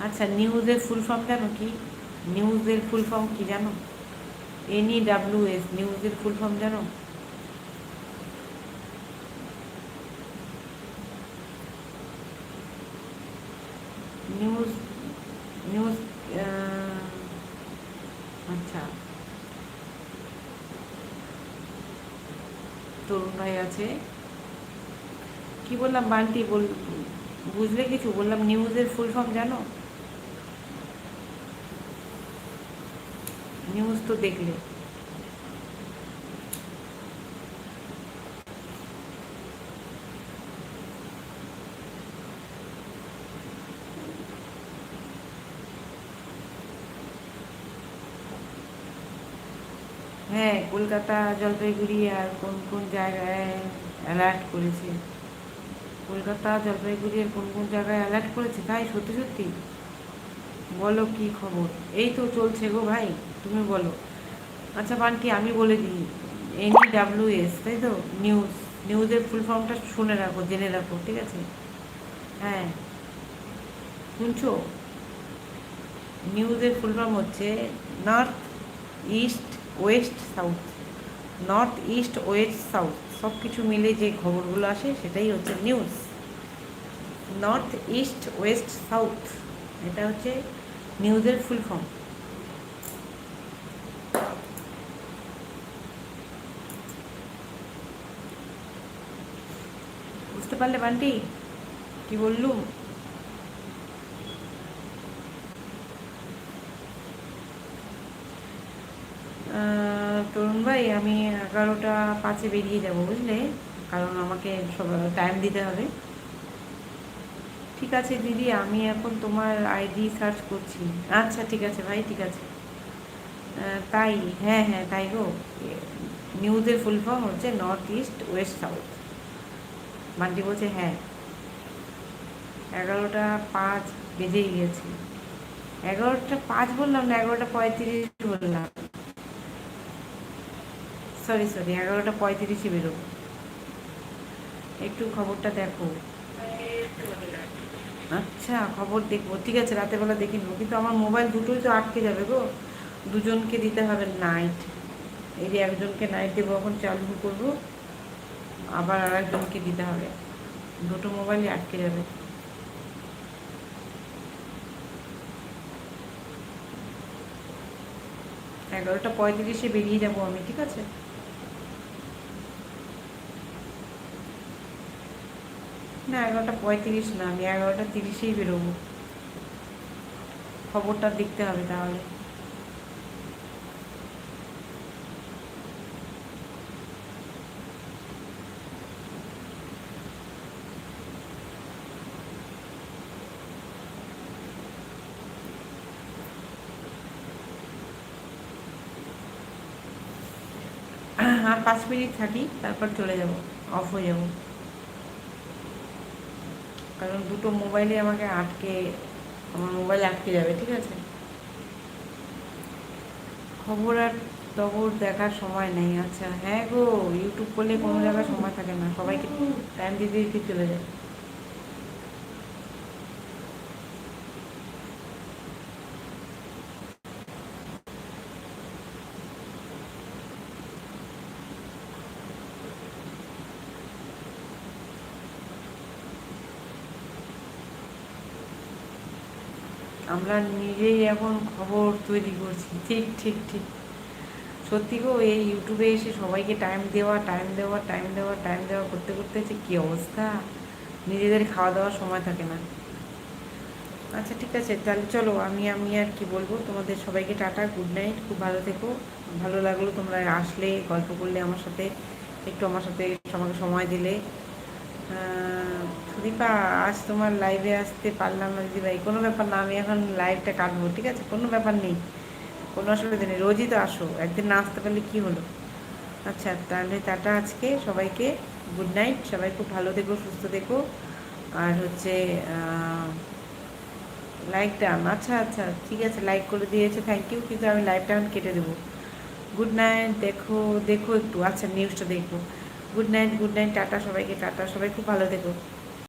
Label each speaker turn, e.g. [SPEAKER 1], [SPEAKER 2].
[SPEAKER 1] আচ্ছা, নিউজের full form জানো কি? নিউজের ফুল ফর্ম কি জানো? NEWS, নিউজের ফুল ফর্ম জানো? নিউজ, নিউজ, আচ্ছা, তরুণ ভাই আছে। কি বললাম বান্টি, বুঝলে কিছু? বললাম নিউজের ফুল ফর্ম জানো? নিউজ তো দেখলে। হ্যাঁ, কলকাতা, জলপাইগুড়ি আর কোন কোন জায়গায় অ্যালার্ট করেছে। কলকাতা, জলপাইগুড়ি আর কোন কোন জায়গায় অ্যালার্ট করেছে, তাই? সত্যি সত্যি? বলো কি খবর? এই তো চলছে গো ভাই, তুমি বলো। আচ্ছা বান্টি, আমি বলে দিই। NEWS, তাই তো? নিউজ। নিউজের ফুল ফর্মটা শুনে রাখো, জেনে রাখো, ঠিক আছে? হ্যাঁ, শুনছো? নিউজের ফুল ফর্ম হচ্ছে north, east, West, south. North, east, West, south সব কিছু মিলে যে খবরগুলো আসে সেটাই হচ্ছে news. North, east, West, south, এটা হচ্ছে নিউজের ফুল ফর্ম। বুঝতে পারলে বান্টি কি বললুম? তরুণ ভাই, আমি 11টা 5-এ বেরিয়ে যাব, বুঝলে? কারণ আমাকে সব টাইম দিতে হবে। ঠিক আছে দিদি, আমি এখন তোমার ID সার্চ করছি। আচ্ছা ঠিক আছে ভাই, ঠিক আছে। তাই? হ্যাঁ হ্যাঁ, তাই গো। নিউজের ফুল ফর্ম হচ্ছে north, east, West, south. Bunty বলছে হ্যাঁ। 11টা 5 বেজেই গেছে। 11টা 5 বললাম না, 11টা 35 বললাম। সরি সরি, 11টা 35-এ বেরোবো। একটু খবরটা দেখো। আচ্ছা, খবর দেখবো, ঠিক আছে, রাতের বেলা দেখে নেবো, কিন্তু আমার মোবাইল দুটোই তো আটকে যাবে গো। দুজনকে দিতে হবে নাইট। এই যে একজনকে নাইট দেবো, এখন চালু করবো, আবার আর একজনকে দিতে হবে। দুটো মোবাইলই আটকে যাবে। 11টা 35-এ বেরিয়ে যাবো আমি, ঠিক আছে? না, 11টা 35 না, আমি 11টা 30-এই বেরোবো। খবরটা দেখতে হবে তাহলে। আর 5 মিনিট থাকি, তারপর চলে যাব, অফ হয়ে যাব। কারণ দুটো মোবাইলে আমাকে আটকে, আমার মোবাইল আটকে যাবে, ঠিক আছে? খবর আর টবর দেখার সময় নেই। আচ্ছা হ্যাঁ গো, ইউটিউব করলে কোনো জায়গায় সময় থাকে না, সবাইকে টাইম দিতে দিতে চলে যায়। আমরা নিজেই এখন খবর তৈরি করছি, ঠিক ঠিক ঠিক। সত্যি গো, এই ইউটিউবে এসে সবাইকে টাইম দেওয়া, টাইম দেওয়া, টাইম দেওয়া, টাইম দেওয়া করতে করতে যে কী অবস্থা, নিজেদের খাওয়া দাওয়ার সময় থাকে না। আচ্ছা ঠিক আছে, তাহলে চলো, আমি আমি আর কি বলবো, তোমাদের সবাইকে টাটা, গুড নাইট, খুব ভালো থেকো। ভালো লাগলো তোমরা আসলে, গল্প করলে আমার সাথে, একটু আমার সাথে আমাকে সময় দিলে। সুদীপা, আজ তোমার লাইভে আসতে পারলাম না দিদি ভাই, কোনো ব্যাপার না, আমি এখন লাইভটা কাটবো, ঠিক আছে? কোনো ব্যাপার নেই, কোনো অসুবিধা নেই, রোজই তো আসো, একদিন না আসতে পারলে কী হলো? আচ্ছা তাহলে টাটা আজকে সবাইকে, গুড নাইট, সবাই খুব ভালো থেকো, সুস্থ থেকো। আর হচ্ছে লাইকটা, আচ্ছা আচ্ছা ঠিক আছে, লাইক করে দিয়েছে, থ্যাংক ইউ, কিন্তু আমি লাইভটা এখন কেটে দেবো। গুড নাইট, দেখো, দেখো একটু, আচ্ছা নিউজটা দেখবো। Good night, good night, tata সবাইকে, টাটা, সবাই খুব ভালো থেকো।